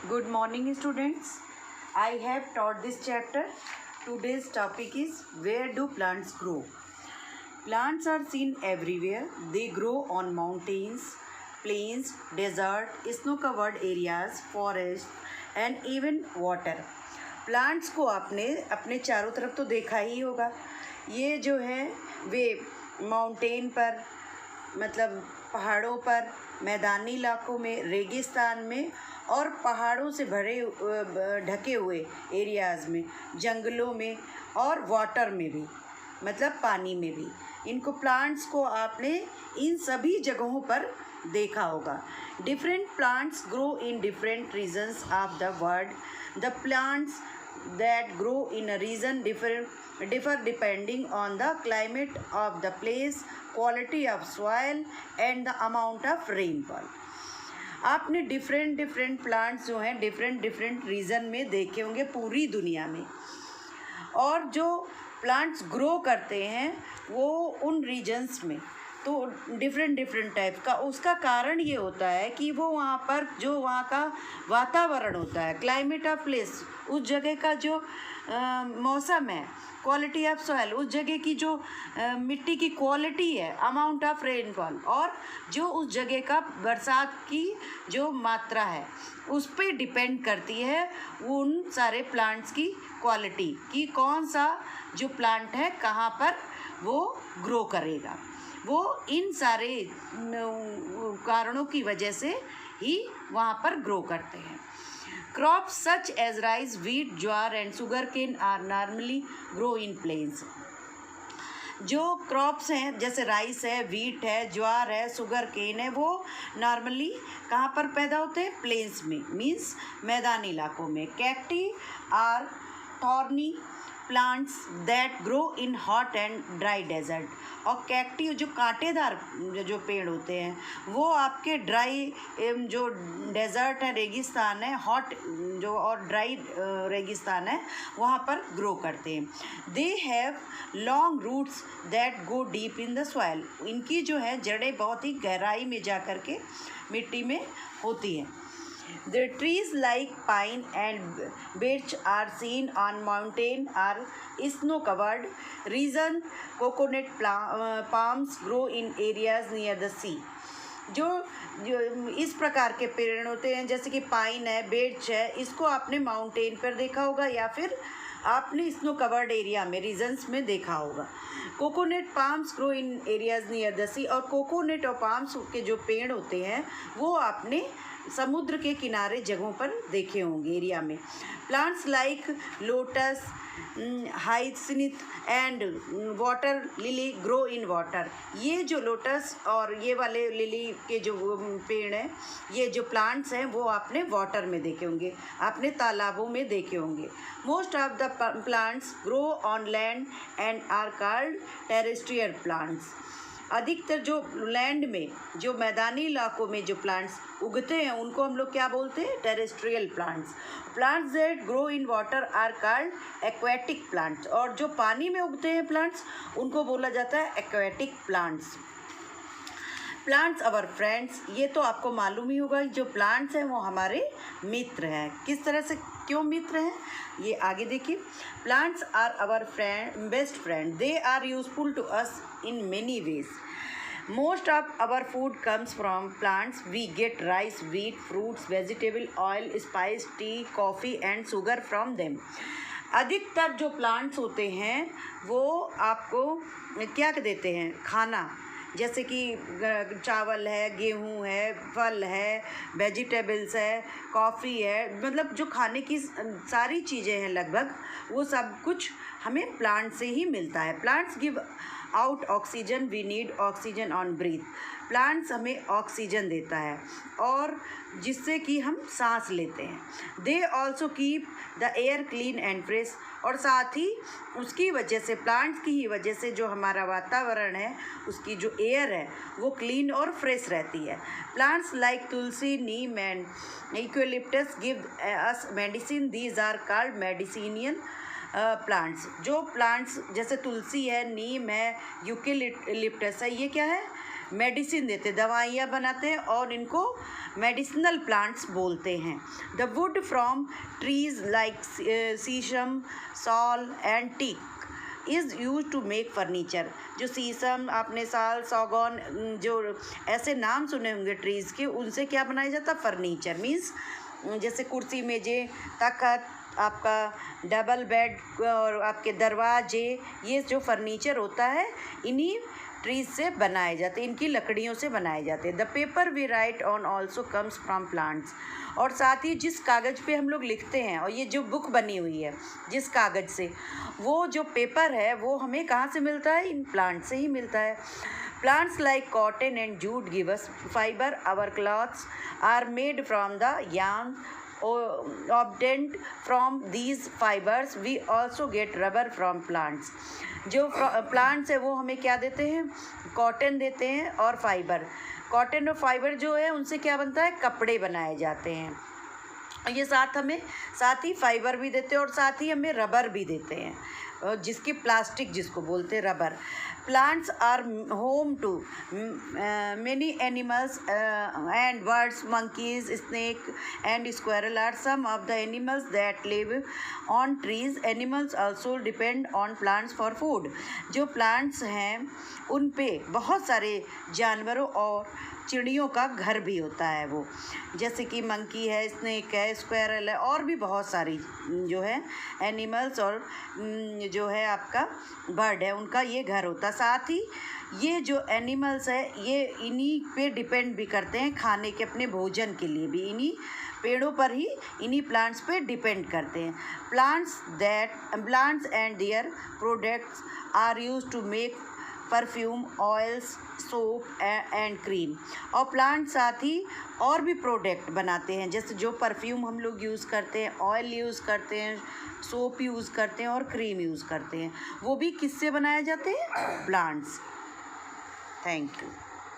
Good morning, students. I have taught this chapter. Today's topic is where do plants grow? Plants are seen everywhere. They grow on mountains, plains, desert, snow-covered areas, forests, and even water. Plants को आपने अपने चारों तरफ तो देखा ही होगा. ये जो है वे माउंटेन पर, मतलब पहाड़ों पर, मैदानी इलाकों में, रेगिस्तान में और पहाड़ों से भरे ढके हुए एरियाज़ में, जंगलों में और वाटर में भी, मतलब पानी में भी. इनको प्लांट्स को आपने इन सभी जगहों पर देखा होगा. Different plants grow in different regions of the world. The plants that grow in a region differ depending on the climate of the place, quality of soil and the amount of rainfall. आपने different plants जो हैं different reason में देखे होंगे पूरी दुनिया में, और जो प्लांट्स ग्रो करते हैं वो उन रीजन्स में तो डिफरेंट टाइप का. उसका कारण ये होता है कि वो वहाँ पर जो वहाँ का वातावरण होता है, क्लाइमेट ऑफ प्लेस, उस जगह का जो मौसम है, क्वालिटी ऑफ सॉइल, उस जगह की जो मिट्टी की क्वालिटी है, अमाउंट ऑफ रेनफॉल, और जो उस जगह का बरसात की जो मात्रा है उस पर डिपेंड करती है उन सारे प्लांट्स की क्वालिटी कि कौन सा जो प्लांट है कहाँ पर वो ग्रो करेगा. वो इन सारे कारणों की वजह से ही वहाँ पर ग्रो करते हैं. Crops such as rice, wheat, jowar and sugarcane are normally grow in plains. जो क्रॉप्स हैं जैसे राइस है, व्हीट है, ज्वार है, शुगर केन है, वो नॉर्मली कहाँ पर पैदा होते हैं? प्लेन्स में, मीन्स मैदानी इलाकों में. Cacti are thorny plants that grow in hot and dry desert. और कैक्टी जो कांटेदार जो पेड़ होते हैं वो आपके ड्राई जो डेजर्ट है, रेगिस्तान है, हॉट जो और ड्राई रेगिस्तान है, वहाँ पर ग्रो करते हैं. They have long roots that go deep in the soil. इनकी जो है जड़ें बहुत ही गहराई में जा कर के मिट्टी में होती हैं. The trees like pine and birch are seen on mountain or snow-covered region. Coconut palms grow in areas near the sea. जो इस प्रकार के पेड़ होते हैं जैसे कि पाइन है, बेर्च है, इसको आपने माउंटेन पर देखा होगा या फिर आपने स्नो कवर्ड एरिया में, रीजन्स में देखा होगा. Coconut palms grow in areas near the sea. और कोकोनट और पाम्स के जो पेड़ होते हैं वो आपने समुद्र के किनारे जगहों पर देखे होंगे एरिया में. Plants like lotus, hyacinth and water lily grow in water. ये जो लोटस और ये वाले लिली के जो पेड़ हैं, ये जो प्लांट्स हैं वो आपने वाटर में देखे होंगे, आपने तालाबों में देखे होंगे. Most of the plants grow on land and are called terrestrial plants. अधिकतर जो लैंड में, जो मैदानी इलाकों में जो प्लांट्स उगते हैं उनको हम लोग क्या बोलते हैं? Terrestrial plants. Plants that grow in water are called aquatic plants. और जो पानी में उगते हैं प्लांट्स उनको बोला जाता है aquatic plants. Plants our friends. ये तो आपको मालूम ही होगा जो प्लांट्स हैं वो हमारे मित्र हैं. किस तरह से, क्यों मित्र हैं, ये आगे देखिए. Plants are our friend, best friend. They are useful to us in many ways. Most of our food comes from plants. We get rice, wheat, fruits, vegetable, oil, spice, tea, coffee and sugar from them. अधिकतर जो plants होते हैं वो आपको क्या देते हैं? खाना, जैसे कि चावल है, गेहूँ है, फल है, वेजिटेबल्स है, कॉफ़ी है, मतलब जो खाने की सारी चीज़ें हैं लगभग वो सब कुछ हमें प्लांट से ही मिलता है. Plants give out oxygen. We need oxygen on breathe. Plants हमें ऑक्सीजन देता है और जिससे कि हम सांस लेते हैं. They also keep the air clean and fresh. और साथ ही उसकी वजह से, प्लांट्स की ही वजह से जो हमारा वातावरण है उसकी जो एयर है वो क्लीन और फ्रेश रहती है. Plants like tulsi, neem and eucalyptus give us medicine. These are called medicinal plants. जो प्लांट्स जैसे तुलसी है, नीम है, यूकेलिप्टस है, ये क्या है? मेडिसिन देते, दवाइयाँ बनाते हैं और इनको मेडिसिनल प्लांट्स बोलते हैं। The wood from trees like shisham, sal and teak is use to make furniture. जो शीशम, आपने साल, सागौन, जो ऐसे नाम सुने होंगे ट्रीज़ के, उनसे क्या बनाया जाता? फर्नीचर। मीन्स जैसे कुर्सी, मेजें, तख्त, आपका डबल बेड और आपके दरवाजे, ये जो फर्नीचर होता है इन्हीं ट्रीज से बनाए जाते हैं, इनकी लकड़ियों से बनाए जाते हैं। The paper we write on also comes from plants. और साथ ही जिस कागज़ पे हम लोग लिखते हैं, और ये जो बुक बनी हुई है जिस कागज़ से, वो जो पेपर है वो हमें कहाँ से मिलता है? इन प्लांट से ही मिलता है। Plants like cotton and jute give us fibre. Our clothes are made from the yarn obtained from these fibers. We also get rubber from plants. जो प्लांट्स है वो हमें क्या देते हैं? कॉटन देते हैं और फाइबर। कॉटन और फाइबर जो है उनसे क्या बनता है? कपड़े बनाए जाते हैं। ये साथ ही फाइबर भी देते हैं और साथ ही हमें रबर भी देते हैं, जिसकी प्लास्टिक जिसको बोलते हैं rubber. Plants are home to many animals and birds, monkeys, snake and squirrel are some of the animals that live on trees. Animals also depend on plants for food. जो plants हैं उन पे बहुत सारे जानवरों और चिड़ियों का घर भी होता है वो, जैसे कि मंकी है, स्नेक है, स्क्वायरल है, और भी बहुत सारी जो है एनिमल्स और जो है आपका बर्ड है, उनका ये घर होता है। साथ ही ये जो एनिमल्स है ये इन्हीं पे डिपेंड भी करते हैं खाने के, अपने भोजन के लिए भी इन्हीं पेड़ों पर ही, इन्हीं प्लांट्स पे डिपेंड करते हैं। Plants and their products are used to make perfume, oils, soap and cream. और प्लांट साथ ही और भी प्रोडक्ट बनाते हैं, जैसे जो परफ्यूम हम लोग यूज़ करते हैं, ऑयल यूज़ करते हैं, सोप यूज़ करते हैं और क्रीम यूज़ करते हैं, वो भी किससे बनाए जाते हैं? प्लांट्स। Thank you.